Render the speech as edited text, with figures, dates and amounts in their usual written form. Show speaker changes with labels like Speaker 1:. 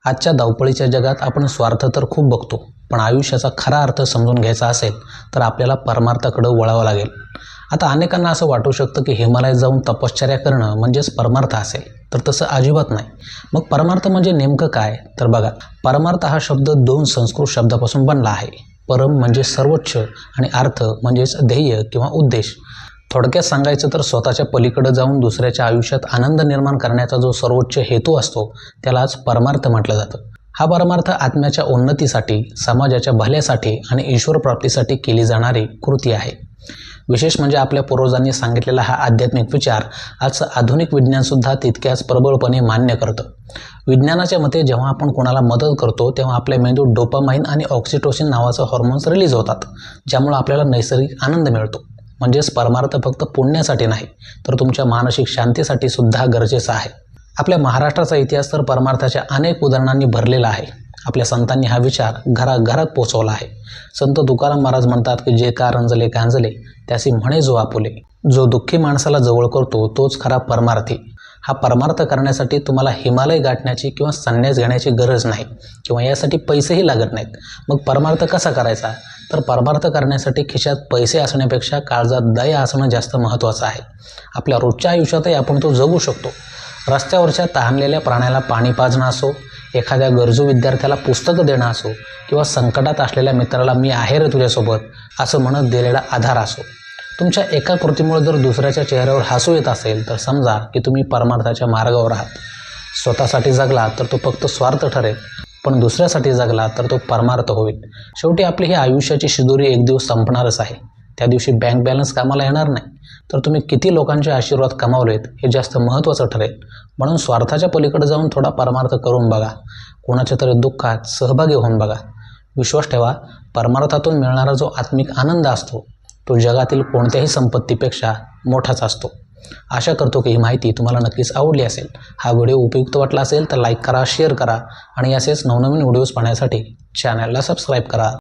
Speaker 1: आजच्या धावपळीच्या जगात आपण स्वार्थ तर खूप बघतो, पण आयुष्याचा खरा अर्थ समजून घ्यायचा असेल तर आपल्याला परमार्थाकडे वळावं लागेल. आता अनेकांना असं वाटू शकतं की हिमालयात जाऊन तपश्चर्या करणं म्हणजेच परमार्थ असेल, तर तसं अजिबात नाही. मग परमार्थ म्हणजे नेमकं काय? तर बघा, परमार्थ हा शब्द 2 संस्कृत शब्दापासून बनला आहे. परम म्हणजे सर्वोच्च आणि अर्थ म्हणजेच ध्येय किंवा उद्देश. थोडक्यात सांगायचं तर स्वतःच्या पलीकडे जाऊन दुसऱ्याच्या आयुष्यात आनंद निर्माण करण्याचा जो सर्वोच्च हेतू असतो त्यालाच परमार्थ म्हटलं जातं. हा परमार्थ आत्म्याच्या उन्नतीसाठी, समाजाच्या भल्यासाठी आणि ईश्वर प्राप्तीसाठी केली जाणारी कृती आहे. विशेष म्हणजे आपल्या पूर्वजांनी सांगितलेला हा आध्यात्मिक विचार आज आधुनिक विज्ञानसुद्धा तितक्याच प्रबळपणे मान्य करतं. विज्ञानाच्या मते जेव्हा आपण कोणाला मदत करतो तेव्हा आपल्या मेंदूत डोपामाइन आणि ऑक्सिटोसिन नावाचं हॉर्मोन्स रिलीज होतात, ज्यामुळे आपल्याला नैसर्गिक आनंद मिळतो. म्हणजेच परमार्थ फक्त पुण्यासाठी नाही, तर तुमच्या मानसिक शांतीसाठी सुद्धा गरजेचा आहे. आपल्या महाराष्ट्राचा इतिहास तर परमार्थाच्या अनेक उदाहरणांनी भरलेला आहे. आपल्या संतांनी हा विचार घराघरात पोचवला आहे. संत तुकाराम महाराज म्हणतात की जे का रंजले गांजले त्यासी म्हणे जो आपुले. जो दुःखी माणसाला जवळ करतो तोच खरा परमार्थी. हा परमार्थ करण्यासाठी तुम्हाला हिमालय गाठण्याची किंवा संन्यास घेण्याची गरज नाही किंवा यासाठी पैसेही लागत नाहीत. मग परमार्थ कसा करायचा? तर परमार्थ करण्यासाठी खिशात पैसे असण्यापेक्षा काळजात दया असणं जास्त महत्त्वाचं आहे. आपल्या रोजच्या आयुष्यातही आपण तो जगू शकतो. रस्त्यावरच्या तहानलेल्या प्राण्याला पाणी पाजणं असो, एखाद्या गरजू विद्यार्थ्याला पुस्तकं देणं असो किंवा संकटात असलेल्या मित्राला मी आहे रे तुझ्यासोबत असं म्हणत दिलेला आधार असो. तुमच्या एका कृतीमुळे जर दुसऱ्याच्या चेहऱ्यावर हसू येत असेल तर समजा की तुम्ही परमार्थाच्या मार्गावर आहात. स्वतःसाठी जगला तर तो फक्त स्वार्थ ठरेल, पण दुसऱ्यासाठी जगला तर तो परमार्थ होईल. शेवटी आपली ही आयुष्याची शिदोरी एक दिवस संपणारच आहे. त्या दिवशी बँक बॅलन्स कामाला येणार नाही, तर तुम्ही किती लोकांचे आशीर्वाद कमावलेत हे जास्त महत्त्वाचं ठरेल. म्हणून स्वार्थाच्या पलीकडे जाऊन थोडा परमार्थ करून बघा. कोणाच्या तरी दुःखात सहभागी होऊन बघा. विश्वास ठेवा, परमार्थातून मिळणारा जो आत्मिक आनंद असतो तो जगातील कोणत्याही संपत्तीपेक्षा मोठाच असतो. आशा करतो की ही माहिती तुम्हाला नक्कीच आवडली असेल. हा व्हिडिओ उपयुक्त वाटला असेल तर लाईक करा, शेअर करा आणि असेच नवनवीन व्हिडिओज पाहण्यासाठी चॅनलला सबस्क्राईब करा.